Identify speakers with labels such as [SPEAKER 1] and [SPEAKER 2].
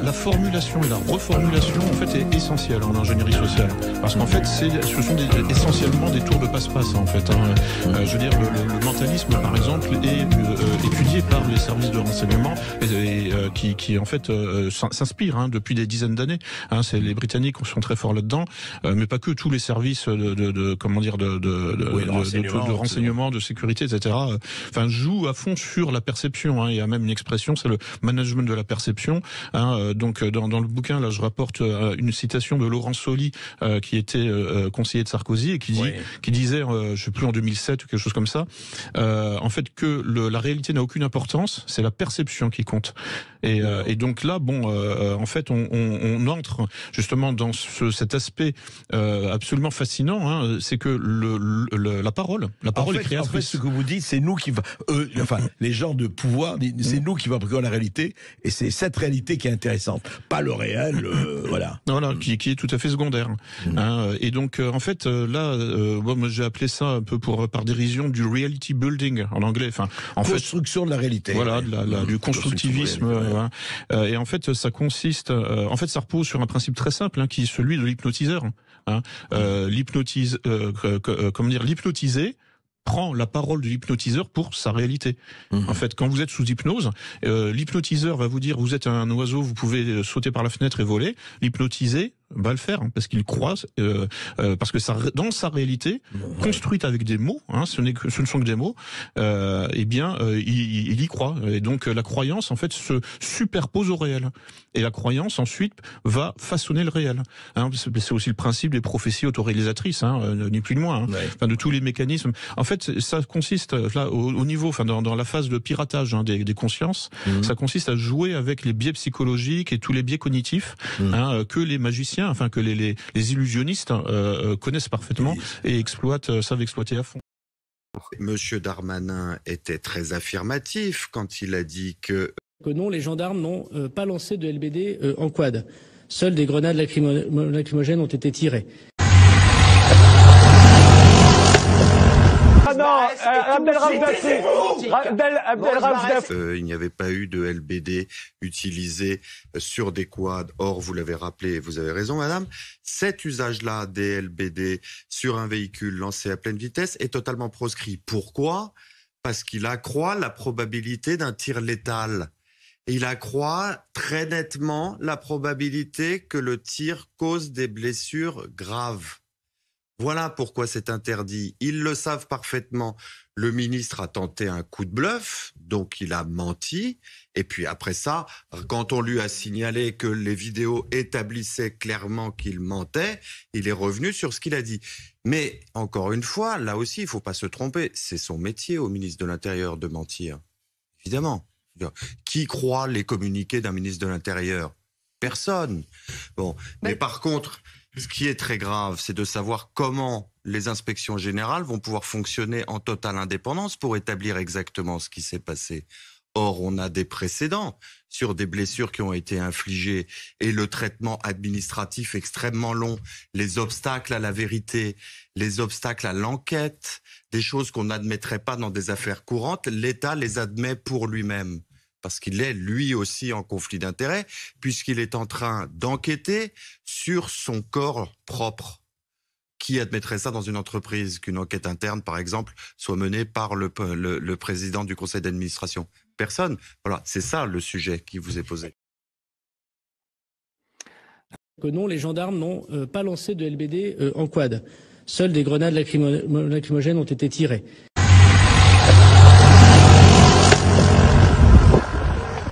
[SPEAKER 1] La formulation et la reformulation en fait est essentielle en ingénierie sociale, parce qu'en fait ce sont essentiellement des tours de passe-passe en fait. Je veux dire le mentalisme par exemple est étudié par les services de renseignement et qui en fait s'inspire depuis des dizaines d'années. C'est les Britanniques qui sont très forts là-dedans, mais pas que, tous les services de renseignement, de sécurité, etc. Jouent à fond sur la perception. Il y a même une expression, c'est le management de la perception. Donc dans le bouquin là, je rapporte une citation de Laurent Soli qui était conseiller de Sarkozy et qui disait, je sais plus, en 2007 ou quelque chose comme ça, en fait que la réalité n'a aucune importance, c'est la perception qui compte. Et donc là, en fait, on entre justement dans cet aspect absolument fascinant. C'est que la parole est créatrice.
[SPEAKER 2] En fait, ce que vous dites, c'est nous qui les gens de pouvoir, c'est nous qui fabriquons la réalité, et c'est cette réalité qui est intéressante, pas le réel, voilà.
[SPEAKER 1] Voilà, qui est tout à fait secondaire. Et donc, en fait, là, moi j'ai appelé ça un peu par dérision du reality building en anglais.
[SPEAKER 2] Construction de la réalité.
[SPEAKER 1] Voilà, du constructivisme. Et en fait, ça consiste, ça repose sur un principe très simple, qui est celui de l'hypnotiseur. L'hypnotisé prend la parole de l'hypnotiseur pour sa réalité. En fait, quand vous êtes sous hypnose, l'hypnotiseur va vous dire, vous êtes un oiseau, vous pouvez sauter par la fenêtre et voler. L'hypnotisé va le faire, parce qu'il croit, parce que dans sa réalité, construite avec des mots, ce ne sont que des mots, il y croit. Et donc la croyance, en fait, se superpose au réel. Et la croyance, ensuite, va façonner le réel. C'est aussi le principe des prophéties autoréalisatrices, ni plus ni moins. De tous les mécanismes. En fait, ça consiste là au niveau, dans la phase de piratage des consciences, ça consiste à jouer avec les biais psychologiques et tous les biais cognitifs que les magiciens, que les illusionnistes connaissent parfaitement et savent exploiter à fond.
[SPEAKER 3] Monsieur Darmanin était très affirmatif quand il a dit que
[SPEAKER 4] non, les gendarmes n'ont pas lancé de LBD en quad. Seules des grenades lacrymogènes ont été tirées.
[SPEAKER 3] Il n'y avait pas eu de LBD utilisé sur des quads. Or, vous l'avez rappelé, vous avez raison, madame, cet usage-là des LBD sur un véhicule lancé à pleine vitesse est totalement proscrit. Pourquoi ? Parce qu'il accroît la probabilité d'un tir létal. Et il accroît très nettement la probabilité que le tir cause des blessures graves. Voilà pourquoi c'est interdit. Ils le savent parfaitement. Le ministre a tenté un coup de bluff, donc il a menti. Et puis après ça, quand on lui a signalé que les vidéos établissaient clairement qu'il mentait, il est revenu sur ce qu'il a dit. Mais encore une fois, là aussi, il ne faut pas se tromper. C'est son métier au ministre de l'Intérieur de mentir. Évidemment. Qui croit les communiqués d'un ministre de l'Intérieur ? Personne. Mais par contre, ce qui est très grave, c'est de savoir comment les inspections générales vont pouvoir fonctionner en totale indépendance pour établir exactement ce qui s'est passé. Or, on a des précédents sur des blessures qui ont été infligées et le traitement administratif extrêmement long, les obstacles à la vérité, les obstacles à l'enquête, des choses qu'on n'admettrait pas dans des affaires courantes, l'État les admet pour lui-même. Parce qu'il est lui aussi en conflit d'intérêts, puisqu'il est en train d'enquêter sur son corps propre. Qui admettrait ça dans une entreprise, qu'une enquête interne, par exemple, soit menée par le président du conseil d'administration? Personne. Voilà, c'est ça le sujet qui vous est posé.
[SPEAKER 4] Non, les gendarmes n'ont pas lancé de LBD en quad. Seules des grenades lacrymogènes ont été tirées.